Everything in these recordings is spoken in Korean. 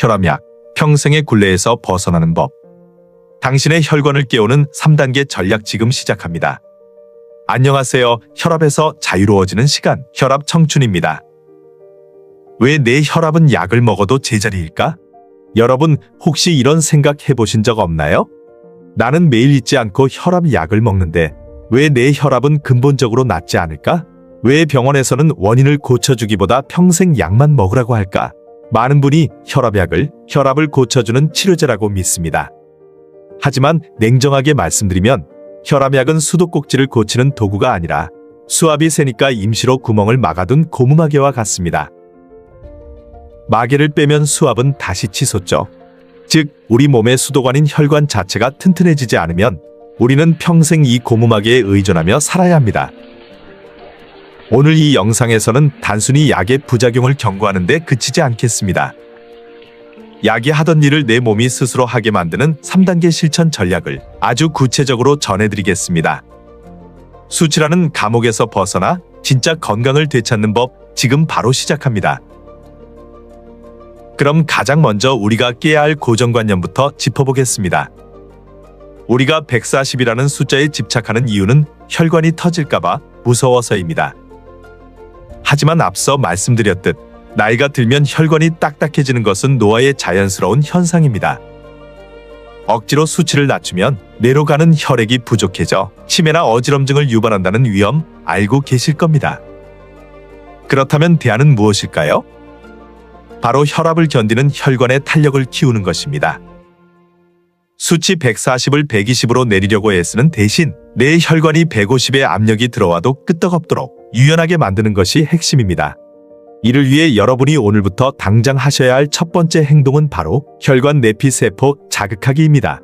혈압약, 평생의 굴레에서 벗어나는 법. 당신의 혈관을 깨우는 3단계 전략 지금 시작합니다. 안녕하세요. 혈압에서 자유로워지는 시간, 혈압 청춘입니다. 왜 내 혈압은 약을 먹어도 제자리일까? 여러분 혹시 이런 생각 해보신 적 없나요? 나는 매일 잊지 않고 혈압 약을 먹는데 왜 내 혈압은 근본적으로 낫지 않을까? 왜 병원에서는 원인을 고쳐주기보다 평생 약만 먹으라고 할까? 많은 분이 혈압을 고쳐주는 치료제라고 믿습니다. 하지만 냉정하게 말씀드리면 혈압약은 수도꼭지를 고치는 도구가 아니라 수압이 세니까 임시로 구멍을 막아둔 고무마개와 같습니다. 마개를 빼면 수압은 다시 치솟죠. 즉, 우리 몸의 수도관인 혈관 자체가 튼튼해지지 않으면 우리는 평생 이 고무마개에 의존하며 살아야 합니다. 오늘 이 영상에서는 단순히 약의 부작용을 경고하는 데 그치지 않겠습니다. 약이 하던 일을 내 몸이 스스로 하게 만드는 3단계 실천 전략을 아주 구체적으로 전해드리겠습니다. 수치라는 감옥에서 벗어나 진짜 건강을 되찾는 법 지금 바로 시작합니다. 그럼 가장 먼저 우리가 깨야 할 고정관념부터 짚어보겠습니다. 우리가 140이라는 숫자에 집착하는 이유는 혈관이 터질까봐 무서워서입니다. 하지만 앞서 말씀드렸듯 나이가 들면 혈관이 딱딱해지는 것은 노화의 자연스러운 현상입니다. 억지로 수치를 낮추면 뇌로 가는 혈액이 부족해져 치매나 어지럼증을 유발한다는 위험 알고 계실 겁니다. 그렇다면 대안은 무엇일까요? 바로 혈압을 견디는 혈관의 탄력을 키우는 것입니다. 수치 140을 120으로 내리려고 애쓰는 대신 내 혈관이 150의 압력이 들어와도 끄떡없도록 유연하게 만드는 것이 핵심입니다. 이를 위해 여러분이 오늘부터 당장 하셔야 할 첫 번째 행동은 바로 혈관 내피세포 자극하기입니다.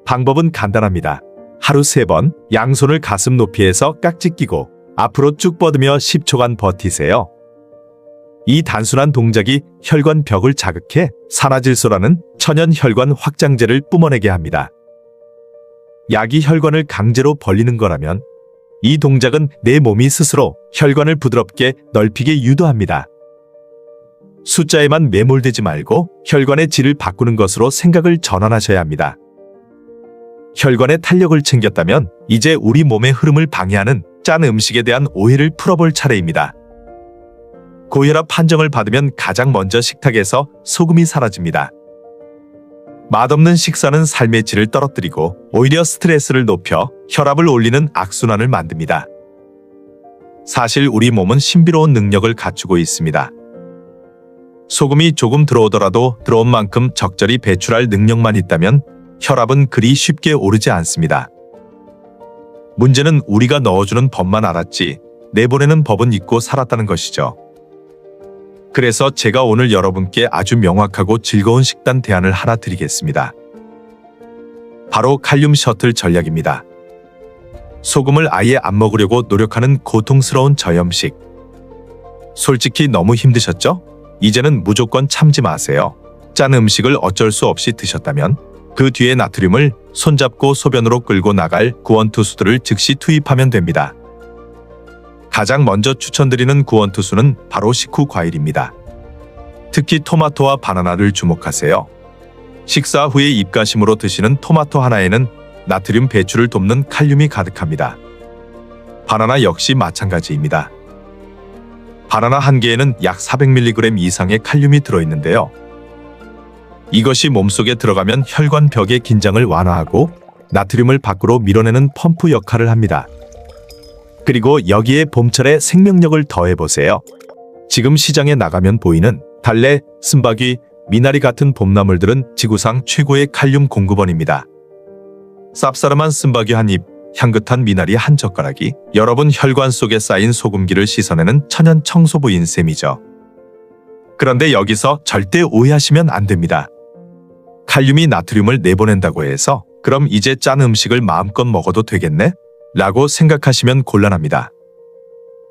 방법은 간단합니다. 하루 3번 양손을 가슴 높이에서 깍지 끼고 앞으로 쭉 뻗으며 10초간 버티세요. 이 단순한 동작이 혈관 벽을 자극해 산화질소라는 천연 혈관 확장제를 뿜어내게 합니다. 약이 혈관을 강제로 벌리는 거라면 이 동작은 내 몸이 스스로 혈관을 부드럽게 넓히게 유도합니다. 숫자에만 매몰되지 말고 혈관의 질을 바꾸는 것으로 생각을 전환하셔야 합니다. 혈관의 탄력을 챙겼다면 이제 우리 몸의 흐름을 방해하는 짠 음식에 대한 오해를 풀어볼 차례입니다. 고혈압 판정을 받으면 가장 먼저 식탁에서 소금이 사라집니다. 맛없는 식사는 삶의 질을 떨어뜨리고 오히려 스트레스를 높여 혈압을 올리는 악순환을 만듭니다. 사실 우리 몸은 신비로운 능력을 갖추고 있습니다. 소금이 조금 들어오더라도 들어온 만큼 적절히 배출할 능력만 있다면 혈압은 그리 쉽게 오르지 않습니다. 문제는 우리가 넣어주는 법만 알았지 내보내는 법은 잊고 살았다는 것이죠. 그래서 제가 오늘 여러분께 아주 명확하고 즐거운 식단 대안을 하나 드리겠습니다. 바로 칼륨 셔틀 전략입니다. 소금을 아예 안 먹으려고 노력하는 고통스러운 저염식. 솔직히 너무 힘드셨죠? 이제는 무조건 참지 마세요. 짠 음식을 어쩔 수 없이 드셨다면 그 뒤에 나트륨을 손잡고 소변으로 끌고 나갈 구원투수들을 즉시 투입하면 됩니다. 가장 먼저 추천드리는 구원투수는 바로 식후 과일입니다. 특히 토마토와 바나나를 주목하세요. 식사 후에 입가심으로 드시는 토마토 하나에는 나트륨 배출을 돕는 칼륨이 가득합니다. 바나나 역시 마찬가지입니다. 바나나 한 개에는 약 400mg 이상의 칼륨이 들어있는데요. 이것이 몸속에 들어가면 혈관 벽의 긴장을 완화하고 나트륨을 밖으로 밀어내는 펌프 역할을 합니다. 그리고 여기에 봄철의 생명력을 더해보세요. 지금 시장에 나가면 보이는 달래, 쓴바귀, 미나리 같은 봄나물들은 지구상 최고의 칼륨 공급원입니다. 쌉싸름한 쓴바귀 한 입, 향긋한 미나리 한 젓가락이 여러분 혈관 속에 쌓인 소금기를 씻어내는 천연 청소부인 셈이죠. 그런데 여기서 절대 오해하시면 안 됩니다. 칼륨이 나트륨을 내보낸다고 해서 그럼 이제 짠 음식을 마음껏 먹어도 되겠네? 라고 생각하시면 곤란합니다.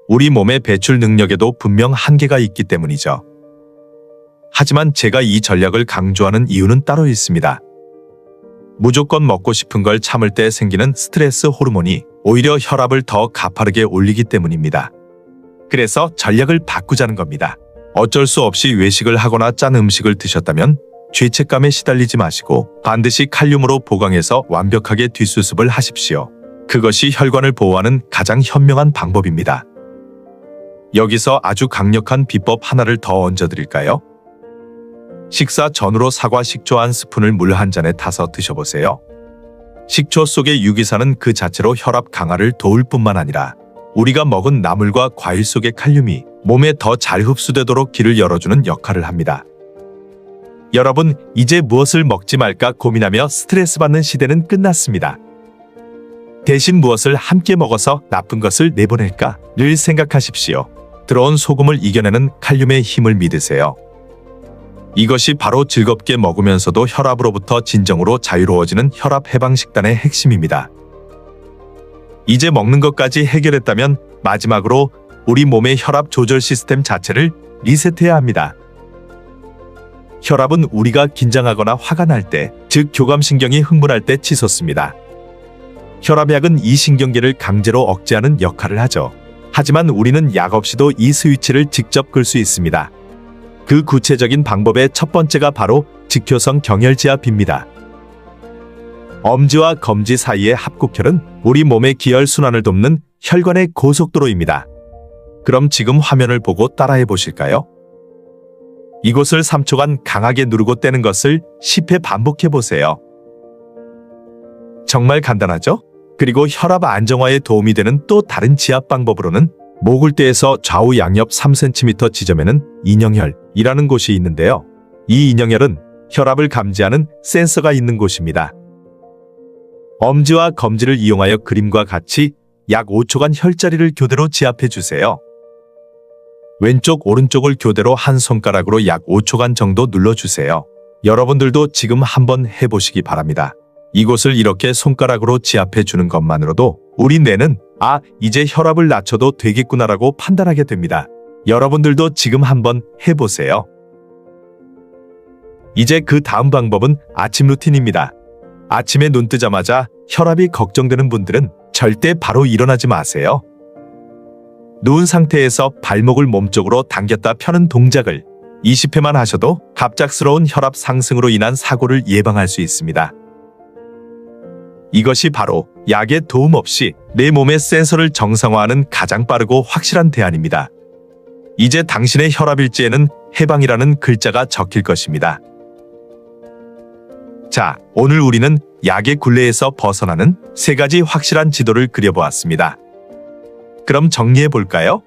우리 몸의 배출 능력에도 분명 한계가 있기 때문이죠. 하지만 제가 이 전략을 강조하는 이유는 따로 있습니다. 무조건 먹고 싶은 걸 참을 때 생기는 스트레스 호르몬이 오히려 혈압을 더 가파르게 올리기 때문입니다. 그래서 전략을 바꾸자는 겁니다. 어쩔 수 없이 외식을 하거나 짠 음식을 드셨다면 죄책감에 시달리지 마시고 반드시 칼륨으로 보강해서 완벽하게 뒷수습을 하십시오. 그것이 혈관을 보호하는 가장 현명한 방법입니다. 여기서 아주 강력한 비법 하나를 더 얹어드릴까요? 식사 전후로 사과 식초 1스푼을 물 한 잔에 타서 드셔보세요. 식초 속의 유기산은 그 자체로 혈압 강화를 도울 뿐만 아니라 우리가 먹은 나물과 과일 속의 칼륨이 몸에 더 잘 흡수되도록 길을 열어주는 역할을 합니다. 여러분, 이제 무엇을 먹지 말까 고민하며 스트레스 받는 시대는 끝났습니다. 대신 무엇을 함께 먹어서 나쁜 것을 내보낼까를 생각하십시오. 들어온 소금을 이겨내는 칼륨의 힘을 믿으세요. 이것이 바로 즐겁게 먹으면서도 혈압으로부터 진정으로 자유로워지는 혈압 해방 식단의 핵심입니다. 이제 먹는 것까지 해결했다면 마지막으로 우리 몸의 혈압 조절 시스템 자체를 리셋해야 합니다. 혈압은 우리가 긴장하거나 화가 날 때, 즉 교감신경이 흥분할 때 치솟습니다. 혈압약은 이 신경계를 강제로 억제하는 역할을 하죠. 하지만 우리는 약 없이도 이 스위치를 직접 끌 수 있습니다. 그 구체적인 방법의 첫 번째가 바로 직효성 경혈지압입니다. 엄지와 검지 사이의 합곡혈은 우리 몸의 기혈순환을 돕는 혈관의 고속도로입니다. 그럼 지금 화면을 보고 따라해 보실까요? 이곳을 3초간 강하게 누르고 떼는 것을 10회 반복해 보세요. 정말 간단하죠? 그리고 혈압 안정화에 도움이 되는 또 다른 지압 방법으로는 모굴대에서 좌우 양옆 3cm 지점에는 인형혈이라는 곳이 있는데요. 이 인형혈은 혈압을 감지하는 센서가 있는 곳입니다. 엄지와 검지를 이용하여 그림과 같이 약 5초간 혈자리를 교대로 지압해 주세요. 왼쪽 오른쪽을 교대로 한 손가락으로 약 5초간 정도 눌러주세요. 여러분들도 지금 한번 해보시기 바랍니다. 이곳을 이렇게 손가락으로 지압해 주는 것만으로도 우리 뇌는 이제 혈압을 낮춰도 되겠구나라고 판단하게 됩니다. 여러분들도 지금 한번 해보세요. 이제 그 다음 방법은 아침 루틴입니다. 아침에 눈 뜨자마자 혈압이 걱정되는 분들은 절대 바로 일어나지 마세요. 누운 상태에서 발목을 몸쪽으로 당겼다 펴는 동작을 20회만 하셔도 갑작스러운 혈압 상승으로 인한 사고를 예방할 수 있습니다. 이것이 바로 약의 도움 없이 내 몸의 센서를 정상화하는 가장 빠르고 확실한 대안입니다. 이제 당신의 혈압 일지에는 해방이라는 글자가 적힐 것입니다. 자, 오늘 우리는 약의 굴레에서 벗어나는 3가지 확실한 지도를 그려보았습니다. 그럼 정리해 볼까요?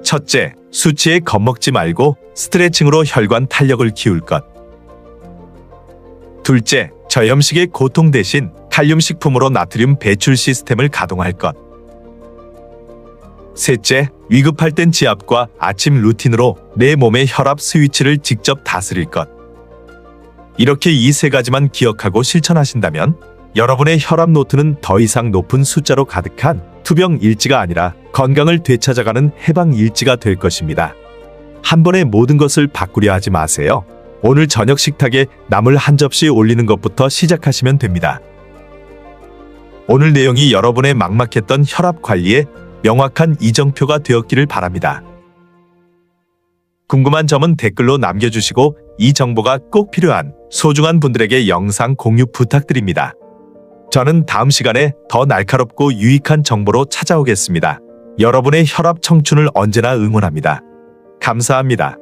첫째, 수치에 겁먹지 말고 스트레칭으로 혈관 탄력을 키울 것. 둘째, 저염식의 고통 대신 칼륨 식품으로 나트륨 배출 시스템을 가동할 것. 셋째, 위급할 땐 지압과 아침 루틴으로 내 몸의 혈압 스위치를 직접 다스릴 것. 이렇게 이 3가지만 기억하고 실천하신다면 여러분의 혈압 노트는 더 이상 높은 숫자로 가득한 투병 일지가 아니라 건강을 되찾아가는 해방 일지가 될 것입니다. 한 번에 모든 것을 바꾸려 하지 마세요. 오늘 저녁 식탁에 나물 한 접시 올리는 것부터 시작하시면 됩니다. 오늘 내용이 여러분의 막막했던 혈압 관리에 명확한 이정표가 되었기를 바랍니다. 궁금한 점은 댓글로 남겨주시고 이 정보가 꼭 필요한 소중한 분들에게 영상 공유 부탁드립니다. 저는 다음 시간에 더 날카롭고 유익한 정보로 찾아오겠습니다. 여러분의 혈압 청춘을 언제나 응원합니다. 감사합니다.